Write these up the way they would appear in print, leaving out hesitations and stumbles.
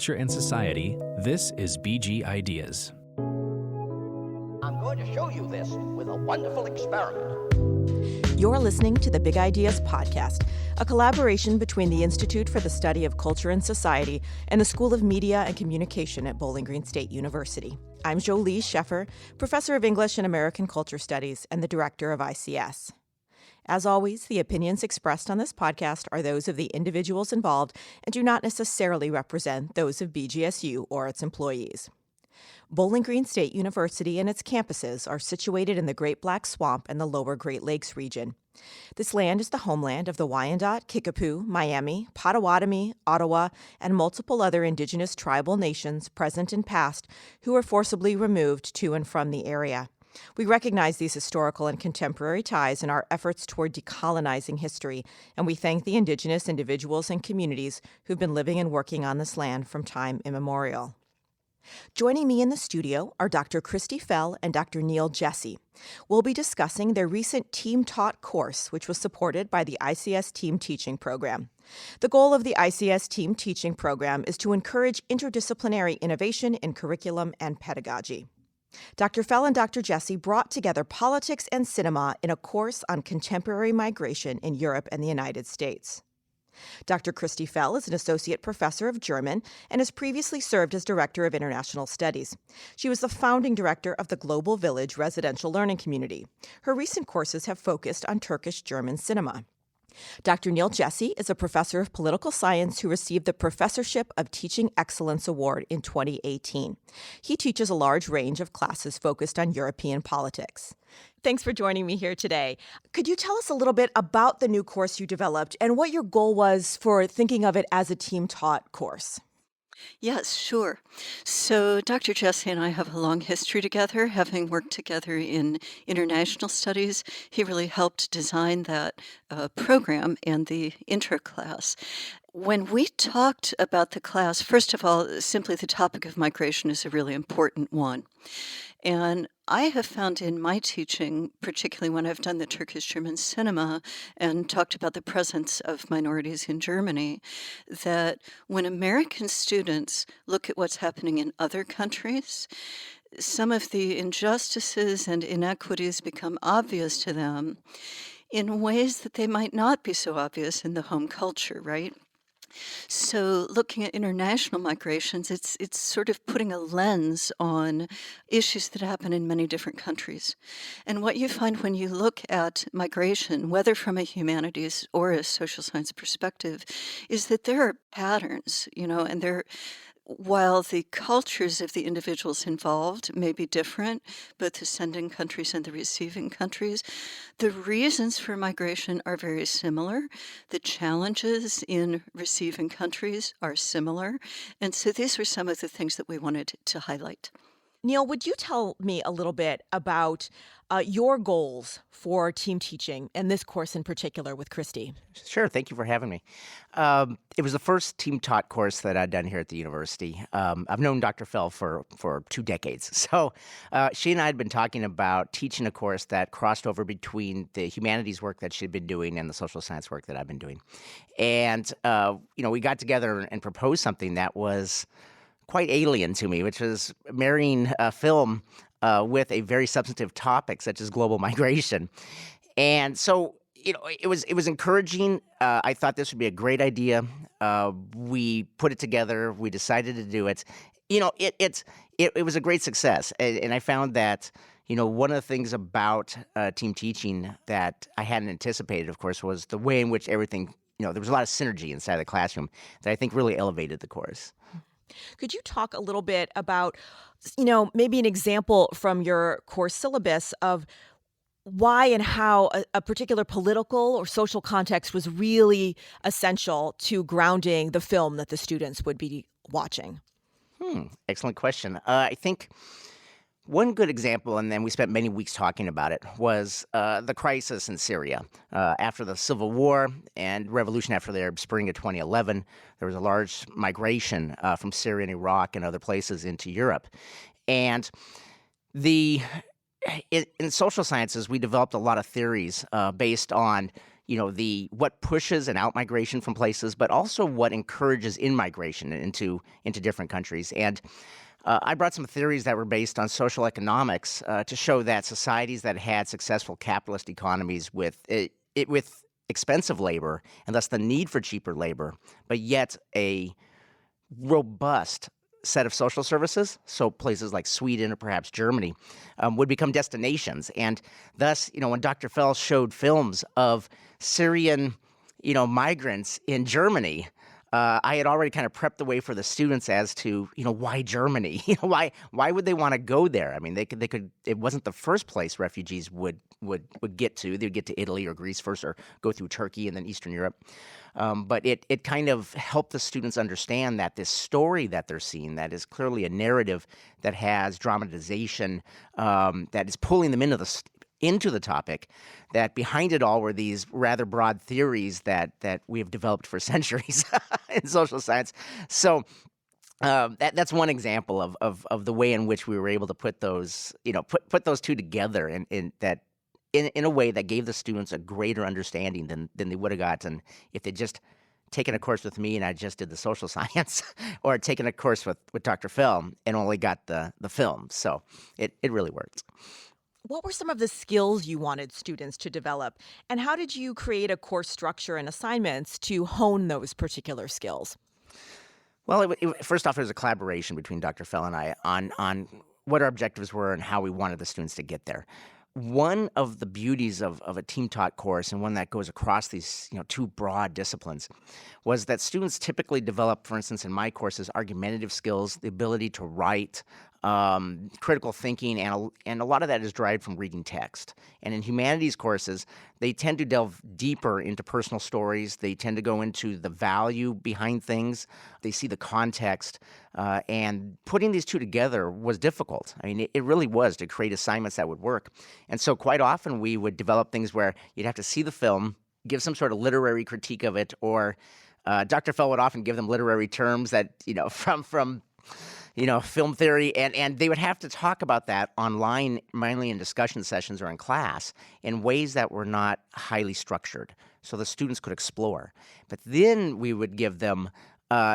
Culture and Society, this is BG Ideas. I'm going to show you this with a wonderful experiment. You're listening to the Big Ideas Podcast, a collaboration between the Institute for the Study of Culture and Society and the School of Media and Communication at Bowling Green State University. I'm Jolie Sheffer, Professor of English and American Culture Studies and the Director of ICS. As always, the opinions expressed on this podcast are those of the individuals involved and do not necessarily represent those of BGSU or its employees. Bowling Green State University and its campuses are situated in the Great Black Swamp and the Lower Great Lakes region. This land is the homeland of the Wyandot, Kickapoo, Miami, Potawatomi, Ottawa, and multiple other indigenous tribal nations, present and past, who were forcibly removed to and from the area. We recognize these historical and contemporary ties in our efforts toward decolonizing history, and we thank the indigenous individuals and communities who've been living and working on this land from time immemorial. Joining me in the studio are Dr. Kristi Foell and Dr. Neal Jesse. We'll be discussing their recent team-taught course, which was supported by the ICS Team Teaching Program. The goal of the ICS Team Teaching Program is to encourage interdisciplinary innovation in curriculum and pedagogy. Dr. Foell and Dr. Jesse brought together politics and cinema in a course on contemporary migration in Europe and the United States. Dr. Kristi Foell is an associate professor of German and has previously served as director of international studies. She was the founding director of the Global Village Residential Learning Community. Her recent courses have focused on Turkish-German cinema. Dr. Neal Jesse is a professor of political science who received the Professorship of Teaching Excellence Award in 2018. He teaches a large range of classes focused on European politics. Thanks for joining me here today. Could you tell us a little bit about the new course you developed and what your goal was for thinking of it as a team-taught course? Yes, sure. So Dr. Jesse and I have a long history together, having worked together in international studies. He really helped design that program and the intro class. When we talked about the class, first of all, simply the topic of migration is a really important one. And I have found in my teaching, particularly when I've done the Turkish-German cinema and talked about the presence of minorities in Germany, that when American students look at what's happening in other countries, some of the injustices and inequities become obvious to them in ways that they might not be so obvious in the home culture, right? So looking at international migrations, it's sort of putting a lens on issues that happen in many different countries. And what you find when you look at migration, whether from a humanities or a social science perspective, is that there are patterns, and while the cultures of the individuals involved may be different, both the sending countries and the receiving countries, the reasons for migration are very similar. The challenges in receiving countries are similar. And so these were some of the things that we wanted to highlight. Neal, would you tell me a little bit about your goals for team teaching and this course in particular with Kristi? Sure. Thank you for having me. It was the first team-taught course that I'd done here at the university. I've known Dr. Foell for 2 decades. So she and I had been talking about teaching a course that crossed over between the humanities work that she'd been doing and the social science work that I've been doing. And, we got together and proposed something that was quite alien to me, which was marrying film with a very substantive topic such as global migration. And so, it was encouraging. I thought this would be a great idea. We put it together. We decided to do it. It was a great success. And I found that, one of the things about team teaching that I hadn't anticipated, of course, was the way in which everything, there was a lot of synergy inside the classroom that I think really elevated the course. Could you talk a little bit about, maybe an example from your course syllabus of why and how a particular political or social context was really essential to grounding the film that the students would be watching? Excellent question. I think one good example, and then we spent many weeks talking about it, was the crisis in Syria. After the Civil War and revolution after the Arab Spring of 2011, there was a large migration from Syria and Iraq and other places into Europe. And in social sciences, we developed a lot of theories based on what pushes an out-migration from places, but also what encourages in-migration into different countries. And I brought some theories that were based on social economics to show that societies that had successful capitalist economies with expensive labor, and thus the need for cheaper labor, but yet a robust set of social services, so places like Sweden or perhaps Germany, would become destinations. And thus, when Dr. Foell showed films of Syrian, migrants in Germany, I had already kind of prepped the way for the students as to, why Germany? Why would they want to go there? I mean, they could. It wasn't the first place refugees would get to. They'd get to Italy or Greece first, or go through Turkey and then Eastern Europe. But it kind of helped the students understand that this story that they're seeing, that is clearly a narrative that has dramatization, that is pulling them into the topic, that behind it all were these rather broad theories that we have developed for centuries in social science. So that's one example of the way in which we were able to put those, put those two together in a way that gave the students a greater understanding than they would have gotten if they just taken a course with me and I just did the social science, or taken a course with Dr. Foell and only got the film. So it really worked. What were some of the skills you wanted students to develop, and how did you create a course structure and assignments to hone those particular skills? Well, first off, there was a collaboration between Dr. Foell and I on what our objectives were and how we wanted the students to get there. One of the beauties of a team-taught course, and one that goes across these two broad disciplines, was that students typically develop, for instance, in my courses, argumentative skills, the ability to write, critical thinking, and a lot of that is derived from reading text. And in humanities courses, they tend to delve deeper into personal stories. They tend to go into the value behind things. They see the context. And putting these two together was difficult. I mean, it really was, to create assignments that would work. And so quite often we would develop things where you'd have to see the film, give some sort of literary critique of it, or Dr. Foell would often give them literary terms that, from film theory, and they would have to talk about that online, mainly in discussion sessions or in class, in ways that were not highly structured, so the students could explore. But then we would give them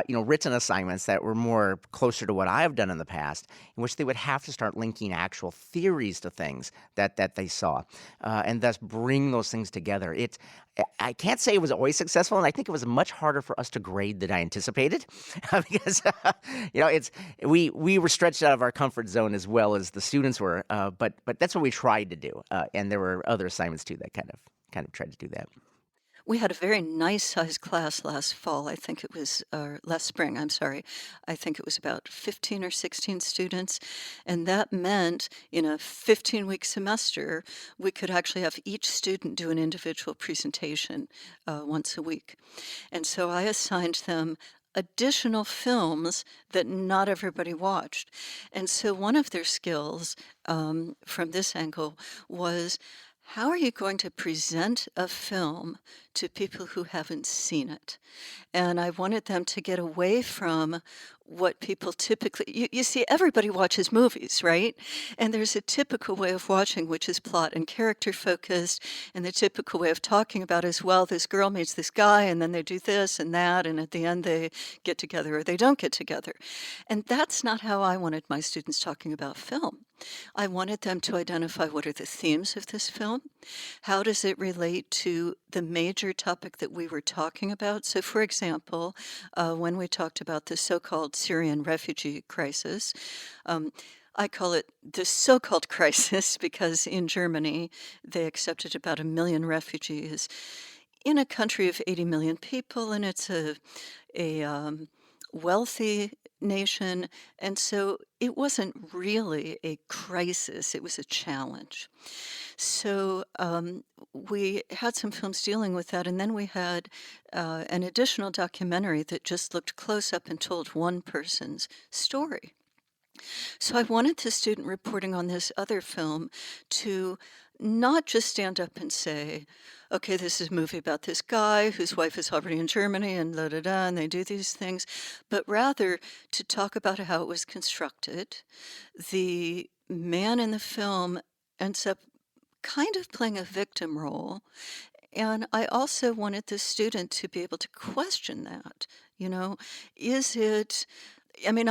written assignments that were more closer to what I've done in the past, in which they would have to start linking actual theories to things that they saw, and thus bring those things together. I can't say it was always successful, and I think it was much harder for us to grade than I anticipated, because we were stretched out of our comfort zone as well as the students were. But that's what we tried to do, and there were other assignments too that kind of tried to do that. We had a very nice-sized class last fall. I think it was last spring, I'm sorry. I think it was about 15 or 16 students, and that meant in a 15-week semester, we could actually have each student do an individual presentation once a week. And so I assigned them additional films that not everybody watched. And so one of their skills from this angle was, how are you going to present a film to people who haven't seen it? And I wanted them to get away from what people typically, you see, everybody watches movies, right? And there's a typical way of watching, which is plot and character focused. And the typical way of talking about is, well, this girl meets this guy, and then they do this and that, and at the end they get together or they don't get together. And that's not how I wanted my students talking about film. I wanted them to identify, what are the themes of this film? How does it relate to the major topic that we were talking about? So, for example, when we talked about the so-called Syrian refugee crisis, I call it the so-called crisis because in Germany they accepted about 1 million refugees in a country of 80 million people, and it's a wealthy nation, and so it wasn't really a crisis, it was a challenge. So we had some films dealing with that, and then we had an additional documentary that just looked close up and told one person's story. So I wanted the student reporting on this other film to not just stand up and say, okay, this is a movie about this guy whose wife is already in Germany and da-da-da, and they do these things, but rather to talk about how it was constructed. The man in the film ends up kind of playing a victim role, And I also wanted the student to be able to question that. You know, is it, I mean,